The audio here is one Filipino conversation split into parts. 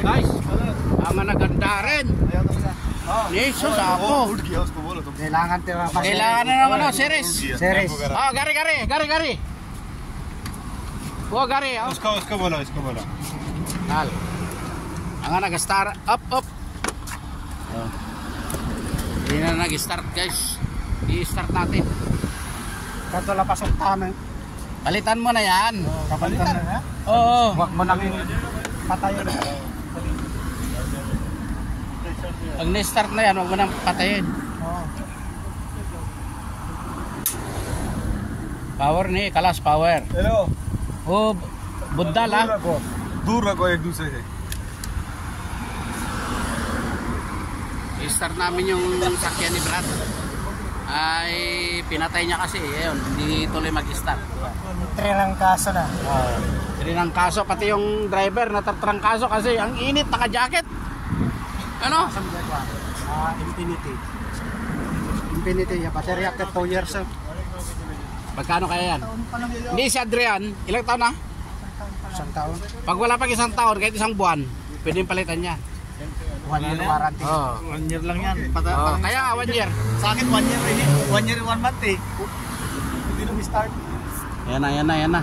guys. Ang naganda rin. Jesus ako. Kailangan na naman o, series. Oh, gari. Oh, gari. Usko bola. Tal. Ang nag-start up. Hindi na nag-start guys. I-start natin. Kato la pasok tanan. Palitan mo na yan. Kapalitan na? Oo. Wag mo nang patayin. Pag na-start na yan, huwag mo nang patayin. Power ni, kalas power. Hello. Oh, budal ah. दूर रखो एक दूसरे से. I-start namin yung sakyan ni Brad. Ay pinatay niya kasi. Ayun, hindi tuloy mag-start. Trelang kaso na. Rin ang kaso, pati yung driver natatrangkaso kasi ang init, naka-jacket. Ano? Infinity. Battery after 2 years. Magkano kaya yan? Hindi si Adrian, ilang taon na? Isang taon. Pag wala pang isang taon, kahit isang buwan, pwedeng palitan niya. 1 year warranty. Oh. 1 year lang yan. Kaya 1 year. Sa akin 1 year eh. 1 year 1 month eh. Hindi na start. Yan na.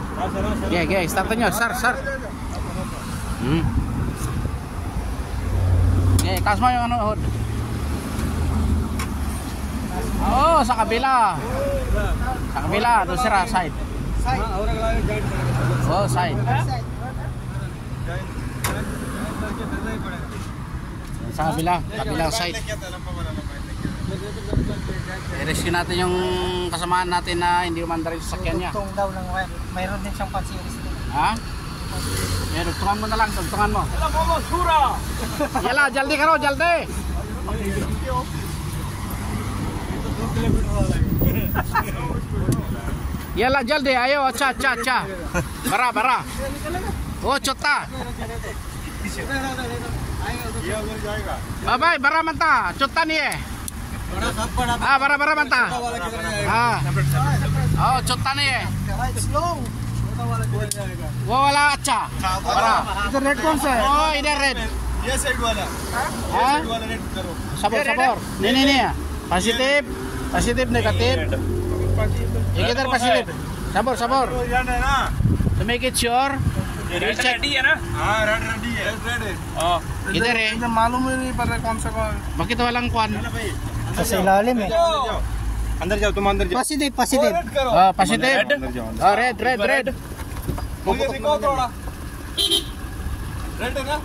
Okay, startan nyo. Sir. Okay, taas mo yung ano. Oo, sa kabila. Doon sira, side. Oh, side. Sa kabilang side. I-rescue natin yung kasamaan natin na hindi umandar yung sasakyan niya. Tugtong daw ng wire. Mayroon din siyang pansiris. Ha? Dugtungan mo na lang, dugtungan mo. Yala, jaldi karo, jaldi. Yala, jaldi, ayo, cha. Bara. Oh, chota. Bye, bara manta, chota niye. Bara manta. Oh, chota niye. वो वाला अच्छा बड़ा इधर रेड कौन सा है? ओ इधर रेड ये साइड वाला. हाँ वाला रेड करो. सपोर नहीं पॉजिटिव नेगेटिव एक इधर पॉजिटिव सपोर to make it sure red ready है ना. हाँ रेडी है. इधर है. मालूम ही नहीं पता कौन सा कौन. bakit walang kwan Sa ilalim eh. अंदर जाओ, तुम अंदर जाओ. Positive. oh positive oh red मुझे दिखाओ थोड़ा. रेड है ना.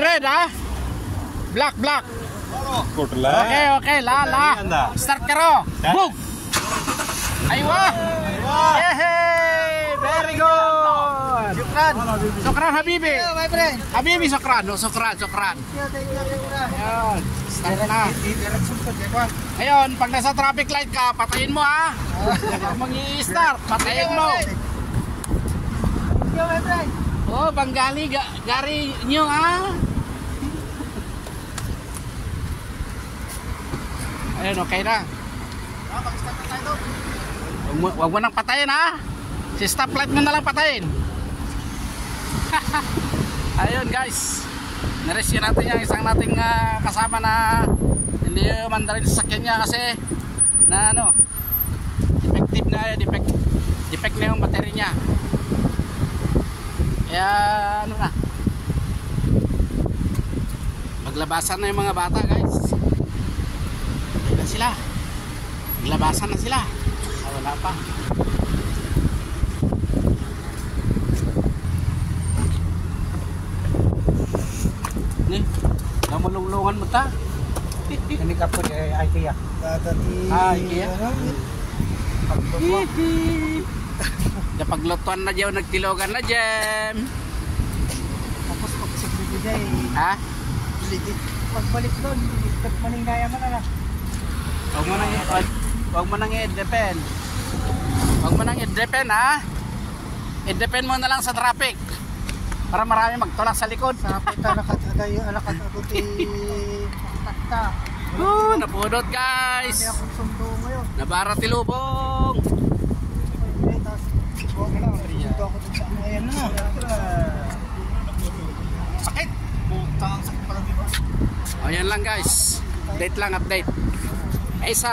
red ah black Kotla. okay la start karo boom aywa very good sukran habibi sukran ayun start na ngayon pag nasa traffic light ka patayin mo ha pag mag-i-start patayin mo oh Bengali gari nyo ha ayun okay na wag mo nang patayin ha si stoplight mo na lang patayin ayun guys narescue natin yung isang nating kasama na hindi mandarin sa sakyan niya kasi na ano defect na yung battery niya kaya ano na maglabasan na yung mga bata guys maglabasan na sila wala pa ni namulungan mo ta Ini kapot IKEA. IKEA paglutuan na dyan nagtilogan na dyan Tapos pag-isip ni Jay. ha? Pagbalik doon, ikot maningaya mo na lang. Huwag mo nang i-depend ha i-depend mo na lang sa traffic para marami magtulak sa likod Sa pita alakat ako ti takta. napudot guys Hindi akong sundo ngayon. nabara tilubong Tapos huwag na, sundo ako dun sa ayan na. Sakit. Putang sakit pala dito. O yan lang guys. Update lang, update. Isa.